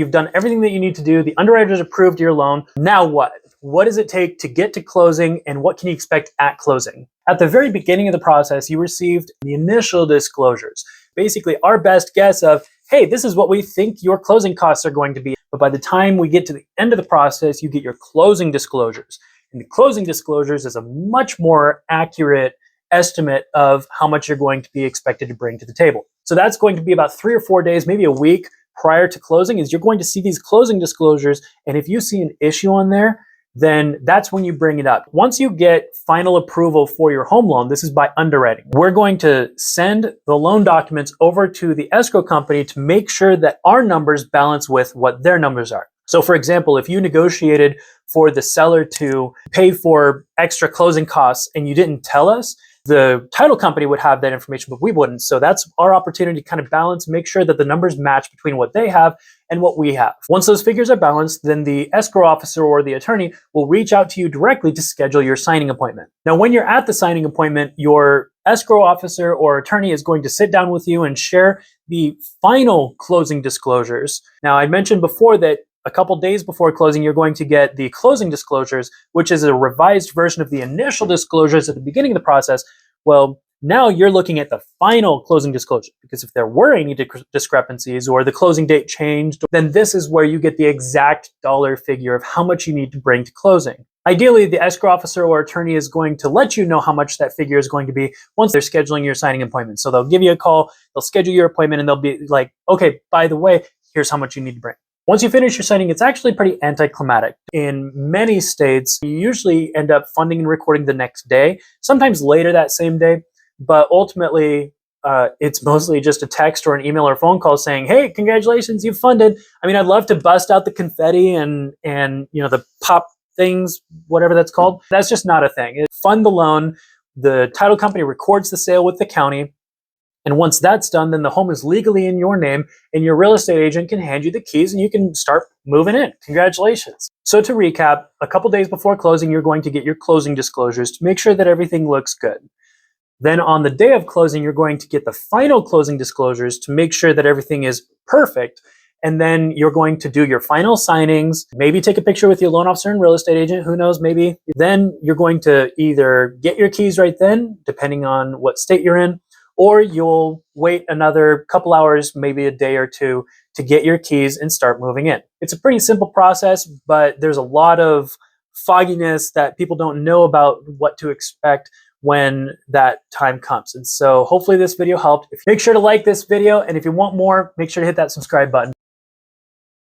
You've done everything that you need to do. The underwriter's approved your loan. Now what? What does it take to get to closing, and what can you expect at closing? At the very beginning of the process, you received the initial disclosures. Basically, our best guess of, hey, this is what we think your closing costs are going to be. But by the time we get to the end of the process, you get your closing disclosures. And the closing disclosures is a much more accurate estimate of how much you're going to be expected to bring to the table. So that's going to be about 3 or 4 days, maybe a week prior to closing, is you're going to see these closing disclosures. And if you see an issue on there, then that's when you bring it up. Once you get final approval for your home loan, this is by underwriting. We're going to send the loan documents over to the escrow company to make sure that our numbers balance with what their numbers are. So for example, if you negotiated for the seller to pay for extra closing costs and you didn't tell us, the title company would have that information, but we wouldn't. So that's our opportunity to kind of balance, make sure that the numbers match between what they have and what we have. Once those figures are balanced, then the escrow officer or the attorney will reach out to you directly to schedule your signing appointment. Now, when you're at the signing appointment, your escrow officer or attorney is going to sit down with you and share the final closing disclosures. Now, I mentioned before that a couple days before closing, you're going to get the closing disclosures, which is a revised version of the initial disclosures at the beginning of the process. Well, now you're looking at the final closing disclosure, because if there were any discrepancies or the closing date changed, then this is where you get the exact dollar figure of how much you need to bring to closing. Ideally, the escrow officer or attorney is going to let you know how much that figure is going to be once they're scheduling your signing appointment. So they'll give you a call, they'll schedule your appointment, and they'll be like, okay, by the way, here's how much you need to bring. Once you finish your signing, it's actually pretty anticlimactic. In many states, you usually end up funding and recording the next day, sometimes later that same day, but ultimately, it's mostly just a text or an email or phone call saying, hey, congratulations, you've funded. I mean, I'd love to bust out the confetti and the pop things, whatever that's called. That's just not a thing. Fund the loan, the title company records the sale with the county, and once that's done, then the home is legally in your name and your real estate agent can hand you the keys and you can start moving in. Congratulations. So to recap, a couple days before closing, you're going to get your closing disclosures to make sure that everything looks good. Then on the day of closing, you're going to get the final closing disclosures to make sure that everything is perfect. And then you're going to do your final signings, maybe take a picture with your loan officer and real estate agent, who knows, maybe. Then you're going to either get your keys right then, depending on what state you're in, or you'll wait another couple hours, maybe a day or two, to get your keys and start moving in. It's a pretty simple process, but there's a lot of fogginess that people don't know about what to expect when that time comes. And so hopefully this video helped. Make sure to like this video, and if you want more, make sure to hit that subscribe button.